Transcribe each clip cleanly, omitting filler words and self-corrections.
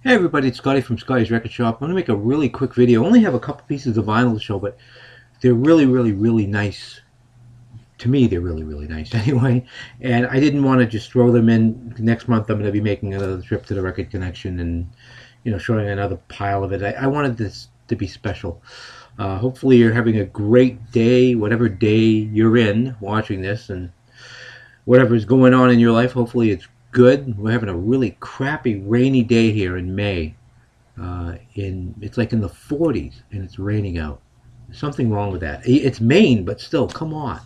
Hey everybody, it's Scotty from Scotty's Record Shop. I'm going to make a really quick video. I only have a couple pieces of vinyl to show, but they're really nice. To me, they're really nice anyway. And I didn't want to just throw them in. Next month I'm going to be making another trip to the Record Connection and, showing another pile of it. I wanted this to be special. Hopefully you're having a great day, whatever day you're in watching this, and whatever's going on in your life, hopefully it's good. We're having a really crappy rainy day here in May. It's like in the 40s and it's raining out. There's something wrong with that. It's Maine, but still, come on.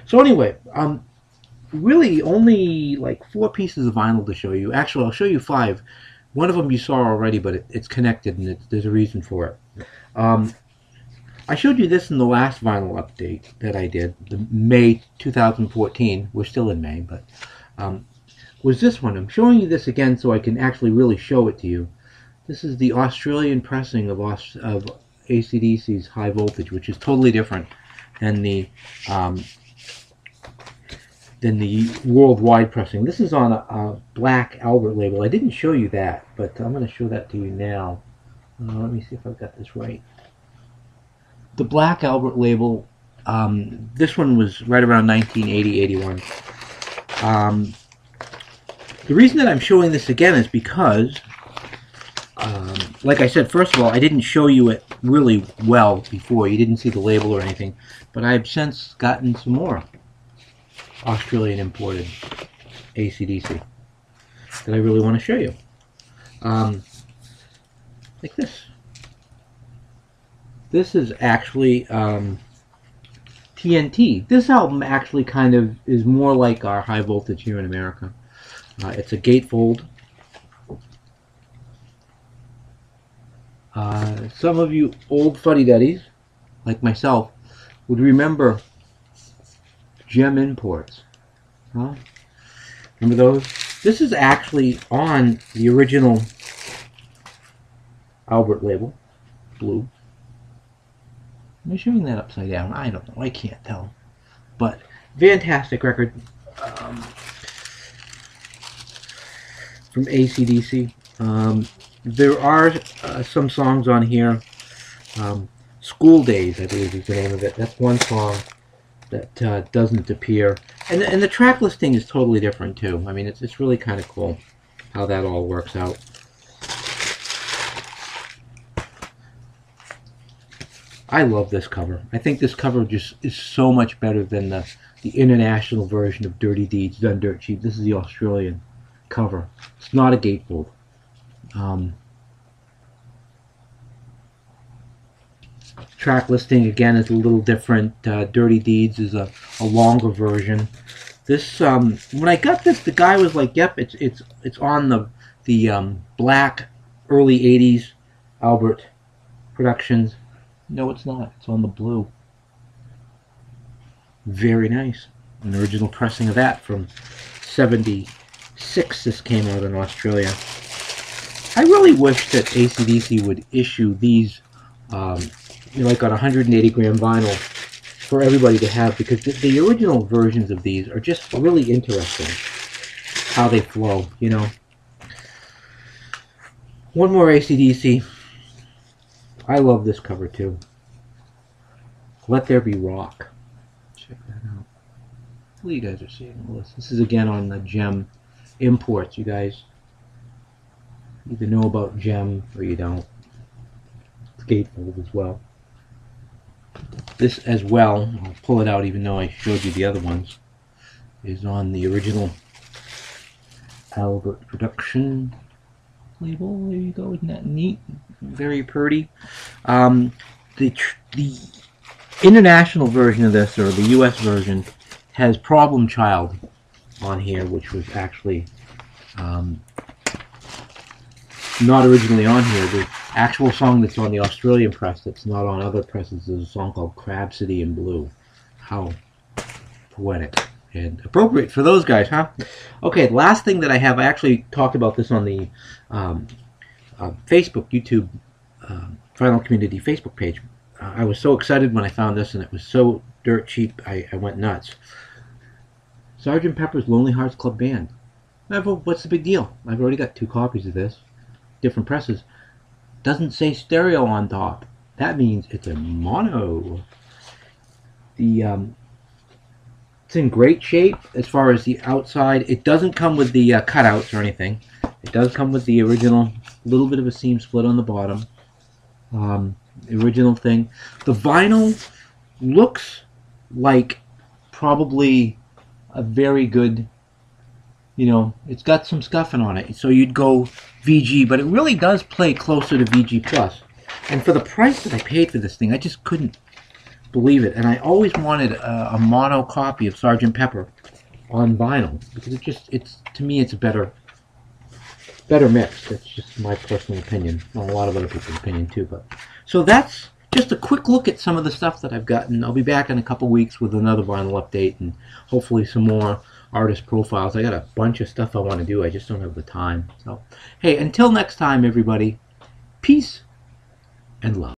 So anyway, really only like 4 pieces of vinyl to show you. Actually, I'll show you 5. One of them you saw already, but it's connected and there's a reason for it. I showed you this in the last vinyl update that I did, the May 2014. We're still in May, but was this one. I'm showing you this again so I can actually really show it to you. This is the Australian pressing of AC/DC's High Voltage, which is totally different than the worldwide pressing. This is on a black Albert label. I didn't show you that, but I'm going to show that to you now. Let me see if I've got this right. The black Albert label, this one was right around 1980-81. The reason that I'm showing this again is because, like I said, first of all, I didn't show you it really well before. You didn't see the label or anything, but I've since gotten some more Australian imported AC/DC that I really want to show you. Like this. This is actually TNT. This album actually kind of is more like our High Voltage here in America. It's a gatefold. Some of you old fuddy-duddies, like myself, would remember Gem imports. Huh? Remember those? This is actually on the original Albert label, blue. Am I showing that upside down? I don't know. I can't tell. But fantastic record from AC/DC. There are some songs on here. School Days, I believe is the name of it. That's one song that doesn't appear. And the track listing is totally different too. I mean, it's really kind of cool how that all works out. I love this cover. I think this cover just is so much better than the international version of Dirty Deeds done dirt cheap. This is the Australian cover. It's not a gatefold. Track listing again is a little different. Dirty Deeds is a longer version. This when I got this, the guy was like, "Yep, it's on the black early '80s Albert Productions." No, it's not. It's on the blue. Very nice. An original pressing of that from '76. This came out in Australia. I really wish that AC/DC would issue these, like on 180 gram vinyl for everybody to have, because the original versions of these are just really interesting. How they flow, One more AC/DC. I love this cover too. Let There Be Rock. Check that out. Hopefully you guys are seeing all this. This is again on the Gem imports. You guys either know about Gem or you don't. It's gatefold as well. This as well, I'll pull it out even though I showed you the other ones, is on the original Albert Production label. There you go. Isn't that neat? Very pretty. The international version of this, or the US version, has Problem Child on here, which was actually not originally on here. The actual song that's on the Australian press that's not on other presses is a song called Crab City in Blue. How poetic and appropriate for those guys, huh? Okay, the last thing that I have, I actually talked about this on the Facebook, YouTube, Vinyl Community Facebook page. I was so excited when I found this, and it was so dirt cheap, I went nuts. Sgt Pepper's Lonely Hearts Club Band. What's the big deal? I've already got 2 copies of this. different presses. Doesn't say stereo on top. That means it's a mono. It's in great shape as far as the outside. It doesn't come with the cutouts or anything. It does come with the original, little bit of a seam split on the bottom. The original thing. The vinyl looks like probably a very good, it's got some scuffing on it. So you'd go VG, but it really does play closer to VG Plus. And for the price that I paid for this thing, I just couldn't believe it. And I always wanted a mono copy of Sgt Pepper on vinyl because to me it's a better mix. That's just my personal opinion. Well, a lot of other people's opinion too. But so that's just a quick look at some of the stuff that I've gotten. I'll be back in a couple weeks with another vinyl update and hopefully some more artist profiles. I got a bunch of stuff I want to do. I just don't have the time. So hey, until next time, everybody, peace and love.